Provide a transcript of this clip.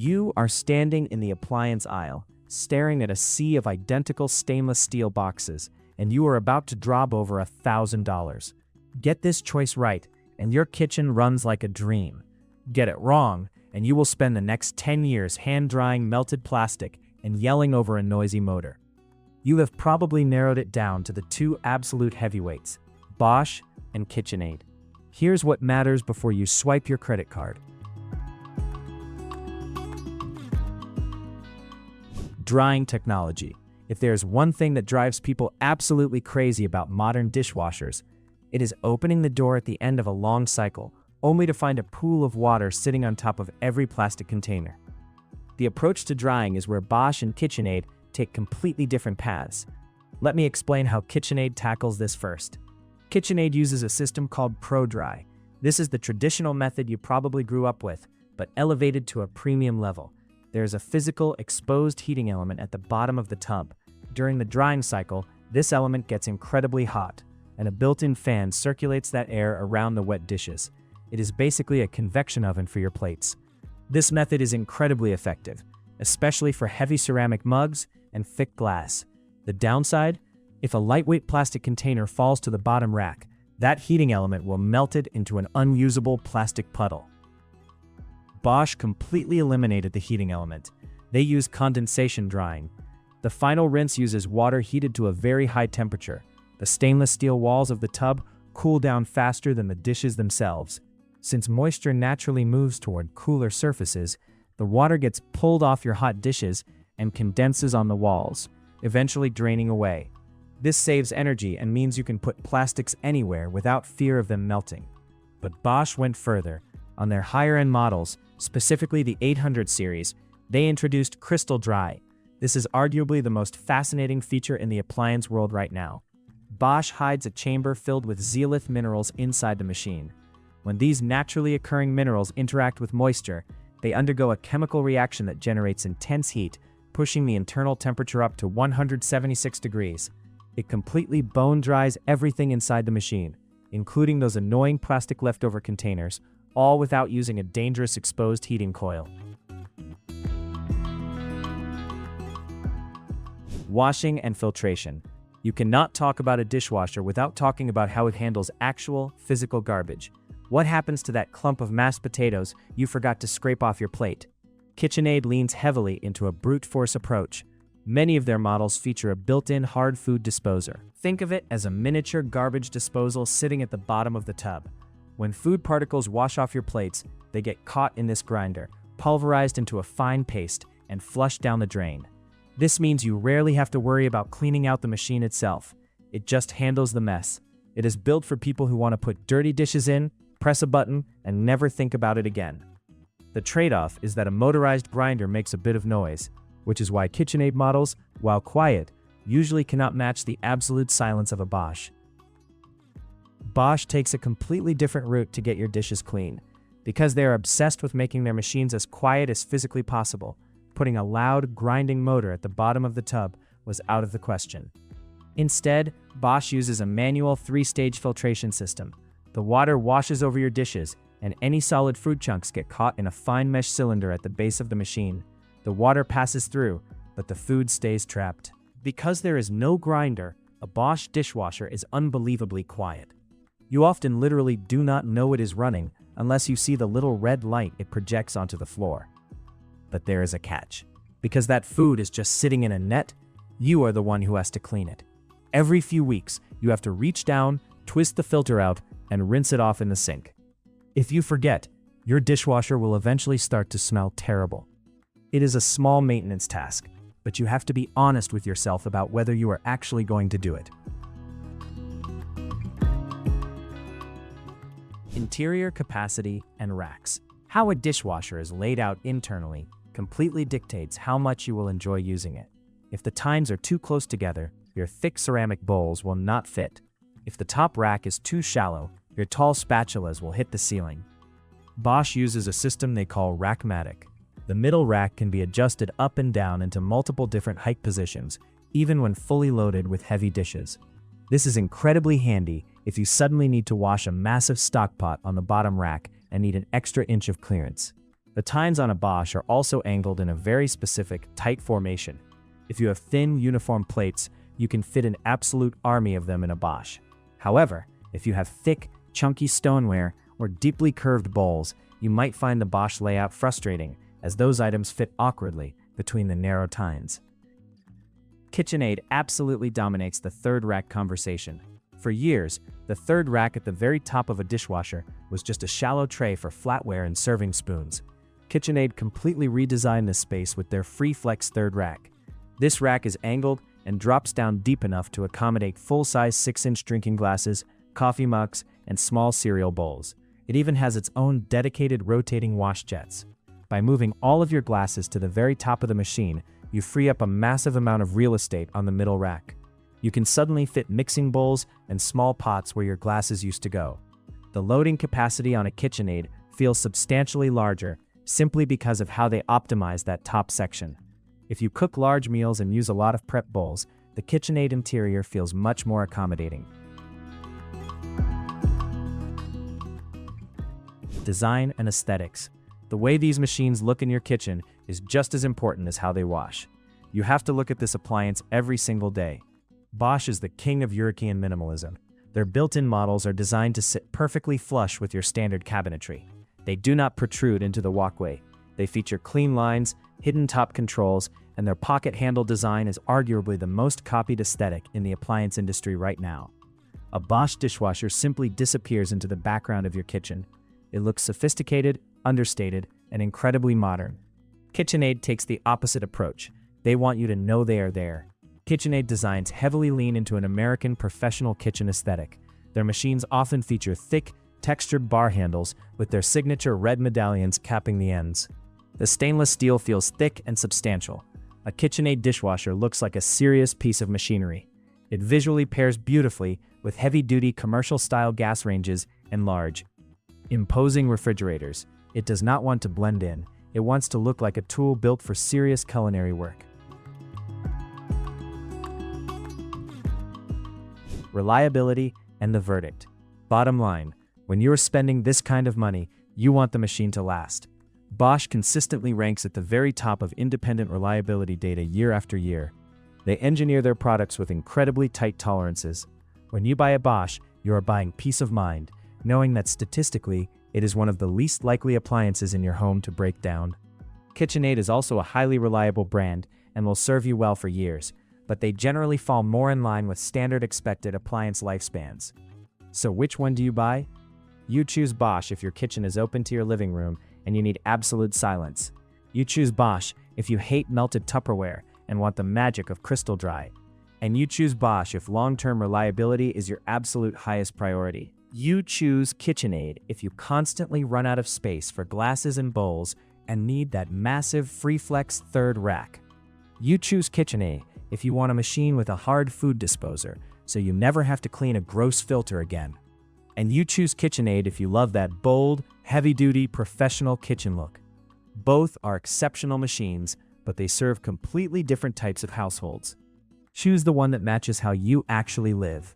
You are standing in the appliance aisle, staring at a sea of identical stainless steel boxes, and you are about to drop over $1,000. Get this choice right, and your kitchen runs like a dream. Get it wrong, and you will spend the next 10 years hand-drying melted plastic and yelling over a noisy motor. You have probably narrowed it down to the two absolute heavyweights, Bosch and KitchenAid. Here's what matters before you swipe your credit card. Drying technology. If there's one thing that drives people absolutely crazy about modern dishwashers, it is opening the door at the end of a long cycle, only to find a pool of water sitting on top of every plastic container. The approach to drying is where Bosch and KitchenAid take completely different paths. Let me explain how KitchenAid tackles this first. KitchenAid uses a system called ProDry. This is the traditional method you probably grew up with, but elevated to a premium level. There is a physical, exposed heating element at the bottom of the tub. During the drying cycle, this element gets incredibly hot, and a built-in fan circulates that air around the wet dishes. It is basically a convection oven for your plates. This method is incredibly effective, especially for heavy ceramic mugs and thick glass. The downside? If a lightweight plastic container falls to the bottom rack, that heating element will melt it into an unusable plastic puddle. Bosch completely eliminated the heating element. They use condensation drying. The final rinse uses water heated to a very high temperature. The stainless steel walls of the tub cool down faster than the dishes themselves. Since moisture naturally moves toward cooler surfaces, the water gets pulled off your hot dishes and condenses on the walls, eventually draining away. This saves energy and means you can put plastics anywhere without fear of them melting. But Bosch went further. On their higher-end models, specifically the 800 series, they introduced Crystal Dry. This is arguably the most fascinating feature in the appliance world right now. Bosch hides a chamber filled with zeolite minerals inside the machine. When these naturally occurring minerals interact with moisture, they undergo a chemical reaction that generates intense heat, pushing the internal temperature up to 176 degrees. It completely bone dries everything inside the machine, including those annoying plastic leftover containers, all without using a dangerous exposed heating coil. Washing and filtration. You cannot talk about a dishwasher without talking about how it handles actual, physical garbage. What happens to that clump of mashed potatoes you forgot to scrape off your plate? KitchenAid leans heavily into a brute force approach. Many of their models feature a built-in hard food disposer. Think of it as a miniature garbage disposal sitting at the bottom of the tub. When food particles wash off your plates, they get caught in this grinder, pulverized into a fine paste, and flushed down the drain. This means you rarely have to worry about cleaning out the machine itself. It just handles the mess. It is built for people who want to put dirty dishes in, press a button, and never think about it again. The trade-off is that a motorized grinder makes a bit of noise, which is why KitchenAid models, while quiet, usually cannot match the absolute silence of a Bosch. Bosch takes a completely different route to get your dishes clean. Because they are obsessed with making their machines as quiet as physically possible, putting a loud, grinding motor at the bottom of the tub was out of the question. Instead, Bosch uses a manual 3-stage filtration system. The water washes over your dishes, and any solid fruit chunks get caught in a fine mesh cylinder at the base of the machine. The water passes through, but the food stays trapped. Because there is no grinder, a Bosch dishwasher is unbelievably quiet. You often literally do not know it is running unless you see the little red light it projects onto the floor. But there is a catch. Because that food is just sitting in a net, you are the one who has to clean it. Every few weeks, you have to reach down, twist the filter out, and rinse it off in the sink. If you forget, your dishwasher will eventually start to smell terrible. It is a small maintenance task, but you have to be honest with yourself about whether you are actually going to do it. Interior capacity and racks. How a dishwasher is laid out internally completely dictates how much you will enjoy using it. If the tines are too close together, your thick ceramic bowls will not fit. If the top rack is too shallow, your tall spatulas will hit the ceiling. Bosch uses a system they call Rackmatic. The middle rack can be adjusted up and down into multiple different height positions, even when fully loaded with heavy dishes. This is incredibly handy if you suddenly need to wash a massive stock pot on the bottom rack and need an extra inch of clearance. The tines on a Bosch are also angled in a very specific, tight formation. If you have thin, uniform plates, you can fit an absolute army of them in a Bosch. However, if you have thick, chunky stoneware or deeply curved bowls, you might find the Bosch layout frustrating, as those items fit awkwardly between the narrow tines. KitchenAid absolutely dominates the third rack conversation. For years, the third rack at the very top of a dishwasher was just a shallow tray for flatware and serving spoons. KitchenAid completely redesigned this space with their FreeFlex third rack. This rack is angled and drops down deep enough to accommodate full-size 6-inch drinking glasses, coffee mugs, and small cereal bowls. It even has its own dedicated rotating wash jets. By moving all of your glasses to the very top of the machine, you free up a massive amount of real estate on the middle rack. You can suddenly fit mixing bowls and small pots where your glasses used to go. The loading capacity on a KitchenAid feels substantially larger simply because of how they optimize that top section. If you cook large meals and use a lot of prep bowls, the KitchenAid interior feels much more accommodating. Design and aesthetics. The way these machines look in your kitchen is just as important as how they wash. You have to look at this appliance every single day. Bosch is the king of European minimalism. Their built-in models are designed to sit perfectly flush with your standard cabinetry. They do not protrude into the walkway. They feature clean lines, hidden top controls, and their pocket handle design is arguably the most copied aesthetic in the appliance industry right now. A Bosch dishwasher simply disappears into the background of your kitchen. It looks sophisticated, understated, and incredibly modern. KitchenAid takes the opposite approach. They want you to know they are there. KitchenAid designs heavily lean into an American professional kitchen aesthetic. Their machines often feature thick, textured bar handles with their signature red medallions capping the ends. The stainless steel feels thick and substantial. A KitchenAid dishwasher looks like a serious piece of machinery. It visually pairs beautifully with heavy-duty commercial-style gas ranges and large, imposing refrigerators. It does not want to blend in. It wants to look like a tool built for serious culinary work. Reliability and the verdict. Bottom line, when you're spending this kind of money, you want the machine to last. Bosch consistently ranks at the very top of independent reliability data year after year. They engineer their products with incredibly tight tolerances. When you buy a Bosch, you are buying peace of mind, knowing that statistically, it is one of the least likely appliances in your home to break down. KitchenAid is also a highly reliable brand and will serve you well for years, but they generally fall more in line with standard expected appliance lifespans. So which one do you buy? You choose Bosch if your kitchen is open to your living room and you need absolute silence. You choose Bosch if you hate melted Tupperware and want the magic of crystal dry. And you choose Bosch if long-term reliability is your absolute highest priority. You choose KitchenAid if you constantly run out of space for glasses and bowls and need that massive FreeFlex third rack. You choose KitchenAid if you want a machine with a hard food disposer so you never have to clean a gross filter again. And you choose KitchenAid if you love that bold, heavy-duty, professional kitchen look. Both are exceptional machines, but they serve completely different types of households. Choose the one that matches how you actually live.